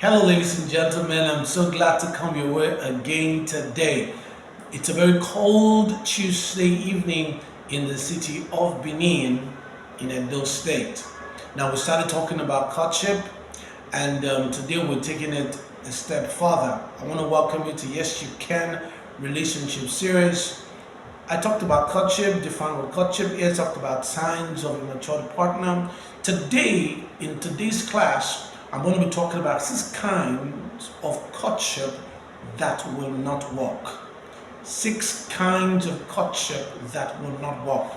Hello, ladies and gentlemen. I'm so glad to come your way again today. It's a very cold Tuesday evening in the city of Benin in Edo State. Now, we started talking about courtship, and today we're taking it a step further. I want to welcome you to Yes You Can relationship series. I talked about courtship, defined what courtship is, talked about signs of a mature partner. Today, in today's class, I'm going to be talking about 6 kinds of courtship that will not work. 6 kinds of courtship that will not work.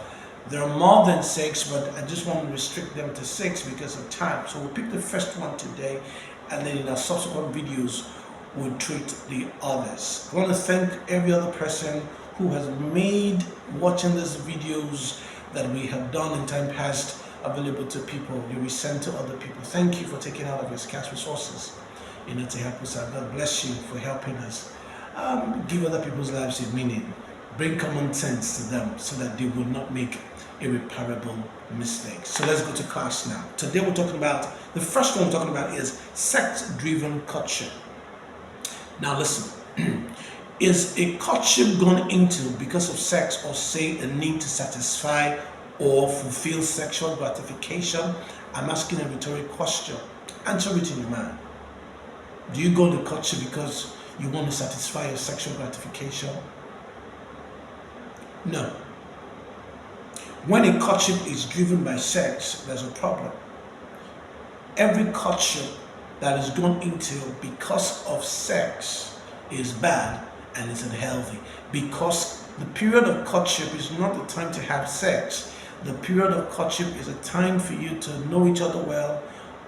There are more than 6, but I just want to restrict them to 6 because of time. So we'll pick the first one today, and then in our subsequent videos, we'll treat the others. I want to thank every other person who has made watching these videos that we have done in time past available to people. You will send to other people. Thank you for taking out of your scarce resources, to help us out. God bless you for helping us. Give other people's lives a meaning. Bring common sense to them so that they will not make irreparable mistakes. So let's go to class now. Today we're talking about, the first one we're talking about is sex-driven courtship. Now listen. Is a courtship gone into because of sex, or say a need to satisfy or fulfill sexual gratification? I'm asking a rhetorical question. Answer it in your mind. Do you go to courtship because you want to satisfy your sexual gratification? No. When a courtship is driven by sex, there's a problem. Every courtship that is gone into because of sex is bad and it's unhealthy, because the period of courtship is not the time to have sex. The period of courtship is a time for you to know each other well,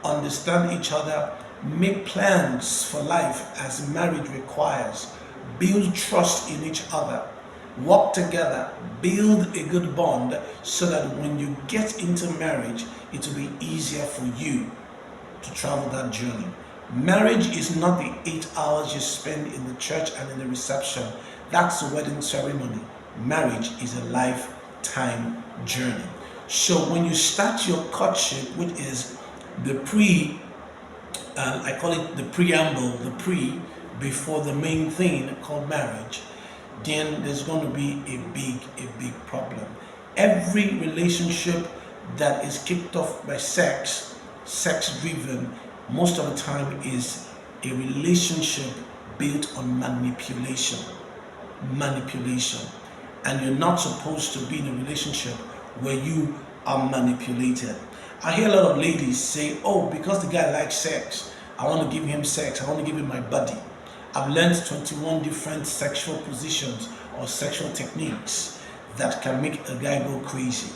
understand each other, make plans for life as marriage requires, build trust in each other, work together, build a good bond so that when you get into marriage, it will be easier for you to travel that journey. Marriage is not the 8 hours you spend in the church and in the reception. That's the wedding ceremony. Marriage is a lifetime journey. So when you start your courtship, which is the I call it the preamble, before the main thing called marriage, then there's going to be a big problem. Every relationship that is kicked off by sex driven, most of the time is a relationship built on manipulation. And you're not supposed to be in a relationship where you are manipulated. I hear a lot of ladies say, oh, because the guy likes sex, I want to give him sex, I want to give him my body. I've learned 21 different sexual positions or sexual techniques that can make a guy go crazy.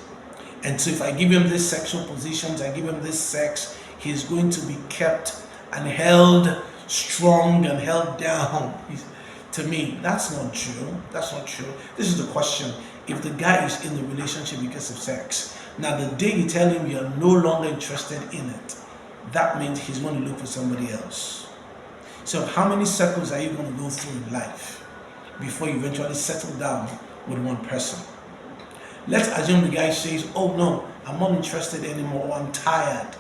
And so if I give him these sexual positions, I give him this sex, he's going to be kept and held strong and held down. To me, that's not true. That's not true. This is the question. If the guy is in the relationship because of sex, now the day you tell him you're no longer interested in it, that means he's going to look for somebody else. So how many circles are you going to go through in life before you eventually settle down with one person? Let's assume the guy says, oh no, I'm not interested anymore, I'm tired.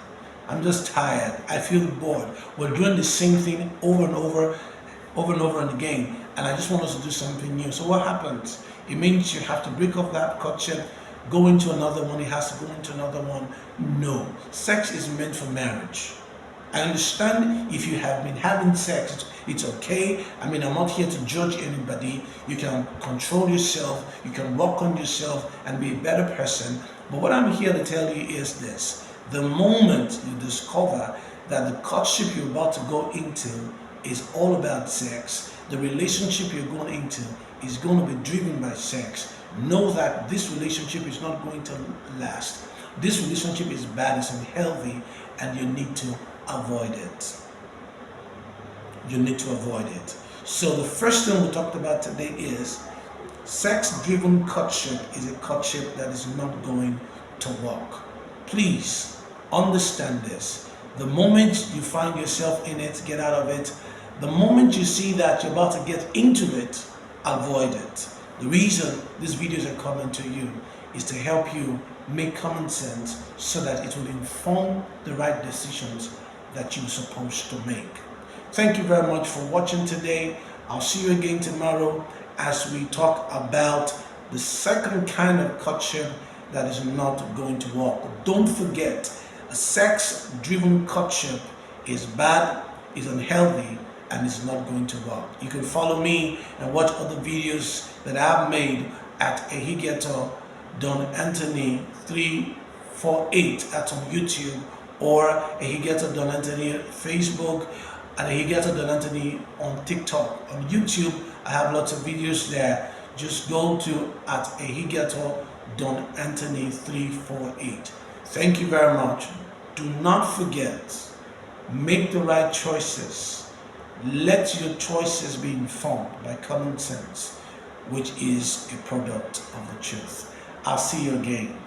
I'm just tired. I feel bored. We're doing the same thing over and over and again, and I just want us to do something new. So what happens? It means you have to break off that courtship, go into another one. He has to go into another one. No. Sex is meant for marriage. I understand if you have been having sex, it's okay. I mean, I'm not here to judge anybody. You can control yourself, you can work on yourself and be a better person. But what I'm here to tell you is this. The moment you discover that the courtship you're about to go into is all about sex, the relationship you're going into is going to be driven by sex, know that this relationship is not going to last. This relationship is bad, it's unhealthy, and you need to avoid it. You need to avoid it. So the first thing we talked about today is sex-driven courtship is a courtship that is not going to work. Please understand this. The moment you find yourself in it, get out of it. The moment you see that you're about to get into it, avoid it. The reason these videos are coming to you is to help you make common sense so that it will inform the right decisions that you're supposed to make. Thank you very much for watching today. I'll see you again tomorrow as we talk about the second kind of courtship that is not going to work. Don't forget, a sex-driven courtship is bad, is unhealthy, and is not going to work. You can follow me and watch other videos that I've made at Ehigeto Don Anthony 348 at on YouTube, or Ehigeto Don Anthony Facebook, and Ehigeto Don Anthony on TikTok. On YouTube, I have lots of videos there. Just go to at Ehigeto Don Anthony 348. Thank you very much. Do not forget, make the right choices. Let your choices be informed by common sense, which is a product of the truth. I'll see you again.